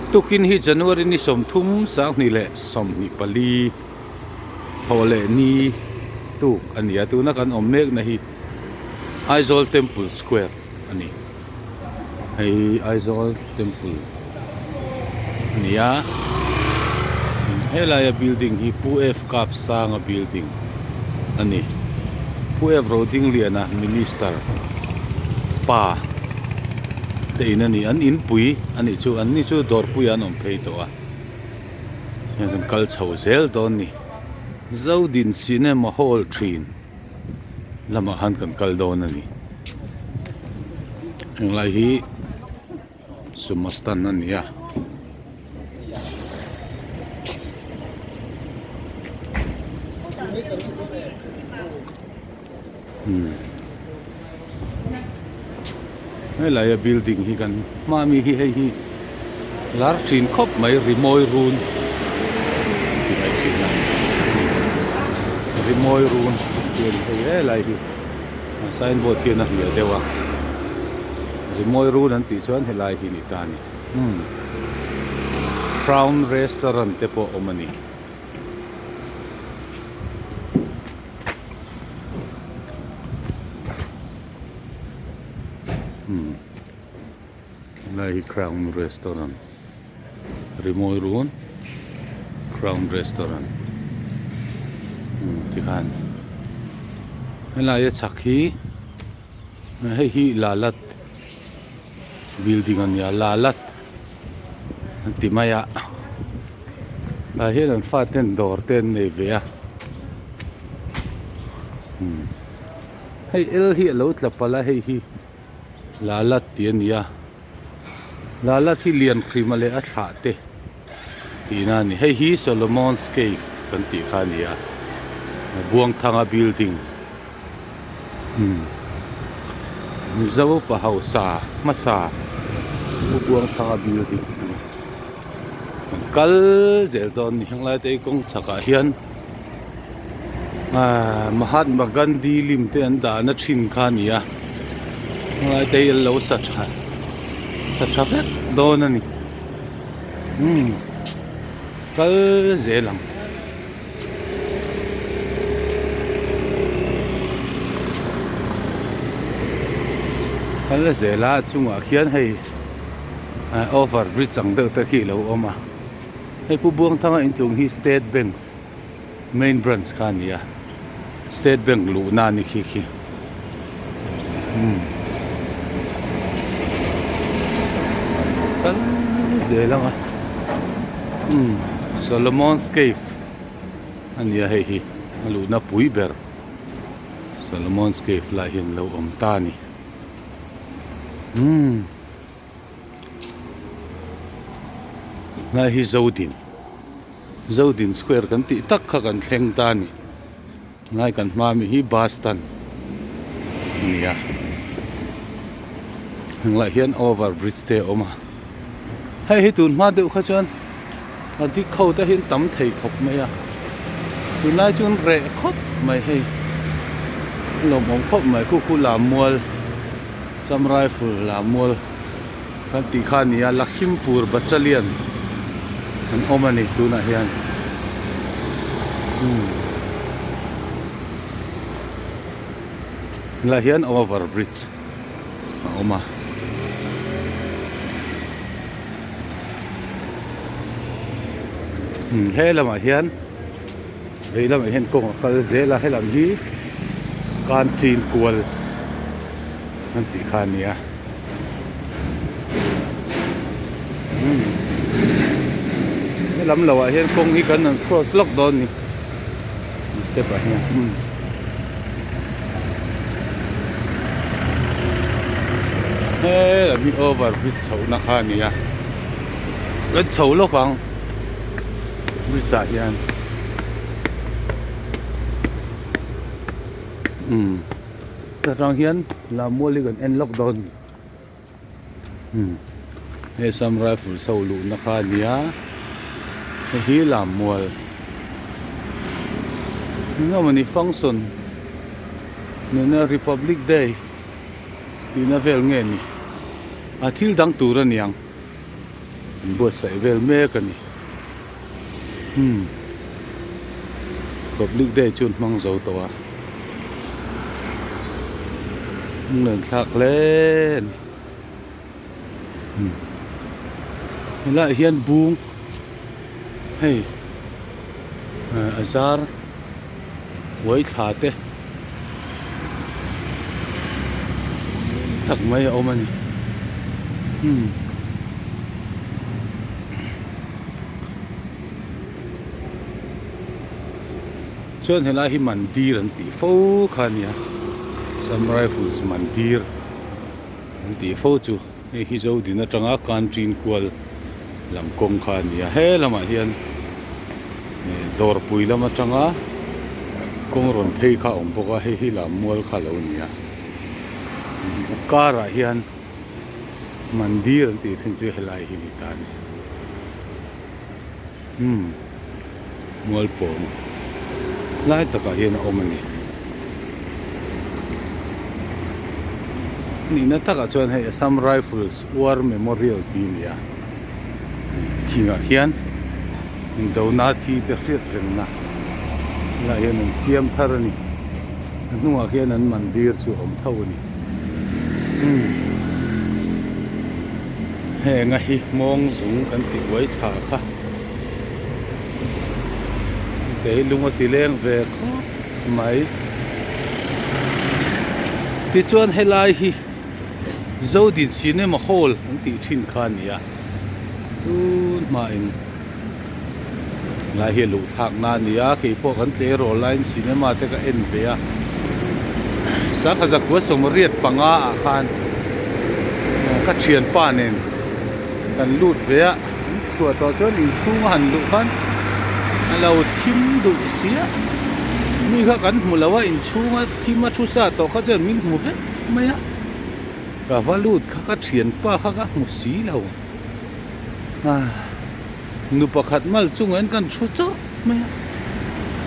tukin hi January ni som thum sang ni le som ni pali thole ni tu ania tu na kan ommek na hi Aizawl Temple Square ani hei Aizawl Temple ania helaya building hi Pu-F Kap Sanga building ani Pu-F Roding liana minister pa te inani an in pui ani chu dor pui an om phei to a yan kal chho zel don ni Zodin Cinema Hall Trin lama han kan kal don ani ang lai hi sumastan ani ya Helaya building hi kan mami hi hei hi lar thin khop mai rimoi run rimoi run tian hei helai hi sign board hi na hi dewa rimoi run an ti chuan helai hi ni ta ni Crown Restaurant te po omani Lai Crown Restaurant Rimoi Run Crown Restaurant ti khan helai chak hi hei hi lalat building ania lalat ti maya la hian an fa ten dor ten nei ve a hei el hi lo tla pala hei hi lalat ti ania lalat hi lian khrim ale a tha te tina ni hei hi Solomon's Cave kan ti khania buang thanga building zawo pa hausa masa buang thanga building kal zel don ni hanglai te kong chaka hian Mahatma Gandhi lim te an da na thin khania hanglai te lo sa vek don ani kal zelam kal zela chunga khian hei over bridge ang de ta khi lo oma hei pu buang thanga in chung hi State Bank's main branch khania State Bank lu na ni khi kal zelam Solomon's Cave ania hei hi alu na pui ber Solomon's Cave la hin lo om ta ni na hi Zodin Square kan ti tak kha kan thleng ta ni ngai kan hma mi hi Boston nia hingla hian over bridge te oma hei hi tun hma deuh kha chuan adi khâu ta hin tam thei khop mai a tunai chun re khop mai hei lom om khop mai khu la mual sam rifle la mual kan ti khania Lakhimpur battalion an omani tuna hian la hian over bridge oma helama hian veilama hian kong kal zela helam hi kan chin kual an ti khania helam lawa hian kong hi kan cross lock don ni step a hian helam hi over bridge chho na khania kan chho lo pang bridge a hian rang hian la moli kan en lockdown he sam rifle so lu na khania hi la mol no mani function na Republic Day ina vel nge ni athil dang tur aniang bữa sai vel me cái này public day chun mang dấu tàu lên thạc lên lại hiền buông hey azar với thà thế thật mấy ông anh cho nên là hi mandir anh tỷ phô khania Sam Rifles mandir anh tỷ phô chu hi zo din atanga country kwal lam kong khania he lama hian dor pui lama atanga kong ron phei kha om boka hi lam mual kha lo nia kara hian mandir anh tỷ thin chu helai hi ni ta ni mual pom lai taka hian a awm ani nina taka chuan hei Assam Rifles War Memorial ti nia kinga hian in dona thi te hriat rengna la hian an siam thar ani hnunga hian an mandir chu awm tho ani he nga hi mong zung kan ti wai tha kha cái lunga ti leng ve mai ti chuan helai hi zo din cinema hall ang ti thin khan ya ma in lai hi lu thak na nia ke po kan tle ro line cinema te ka en ve a sa kha jak wa som riat panga a khan ka thian pa nen kan lut ve a chua to chuan in chung han lu khan alo thim du sia mi kha kan mulawa in chunga thima thu sa to kha chen min mu ve maya ka valut kha thian pa kha mu si lo nu pakhat mal chungan kan thu cho maya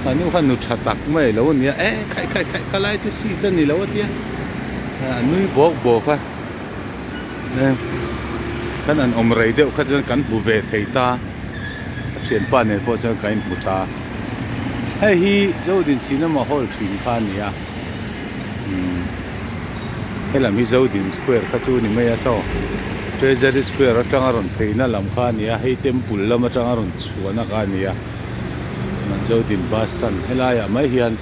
anu khan nu thatak mai lo nia khai kalai chu si ta ni lo tia nui bok bok kha kan an om rei deuh kha chen kan bu ve thei ta thian pa ne po chen kain puta hei hi zo din cinema hall thin khan nia helam hi zo din square kha chu ni mai a so treasury square atanga ron theina lam kha nia hei temple lama atanga ron chuana kha nia man zo din bus stand helaya mai hian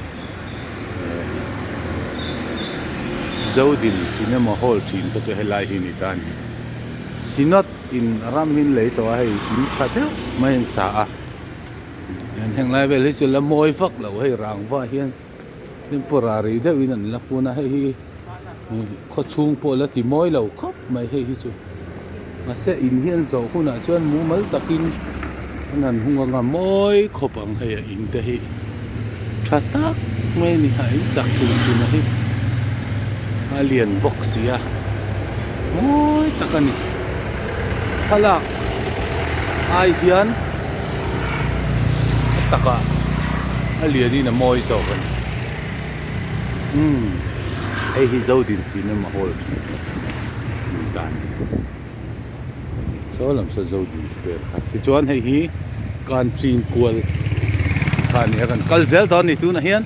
zo din cinema hall thin kha chu helai hi ni tan sinot in ram hin lei to hei in thateu mai in sa a yan heng lai vel hi chu la moi vak lo hei rangwa hian temporary de win an la puna hei hi kho chung po la ti moi lo khop mai hei hi chu ma se in hian zo khuna chuan mu mal takin nan hunga nga moi khopang hei a in te hi thatak mai ni hai sak tu na hi alien box ya moi takani khalak ai hian taka alien ni na moi zo kan ai hi zo din cinema hall dan so lam sa zo din square kha ti chuan hei hi kan trin kual khan ya kan kal zel don ni tu na hian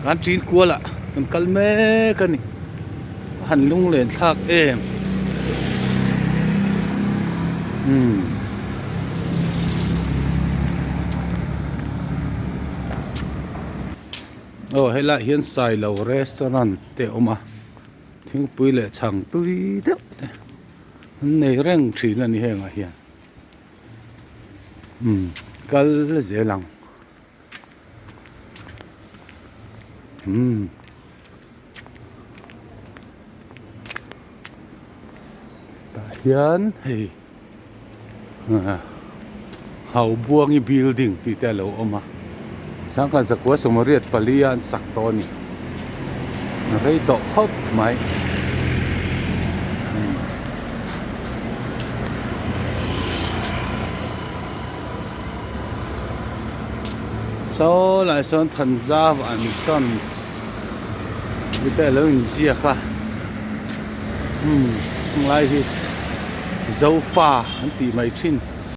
kan trin kuala kan kal me kan ni han lung len thak em helai hian sai lo restaurant te oma thing pui le chang tui deuh te nei reng thin ani henga hian kal zelang ta hian hei hau buangi building ti te lo oma sang kan zakwa somariat palian sakto ni rei to khop mai so lại son Punjab and Sons đi tới lâu như gì cả lại thì dâu pha anh tì mày trên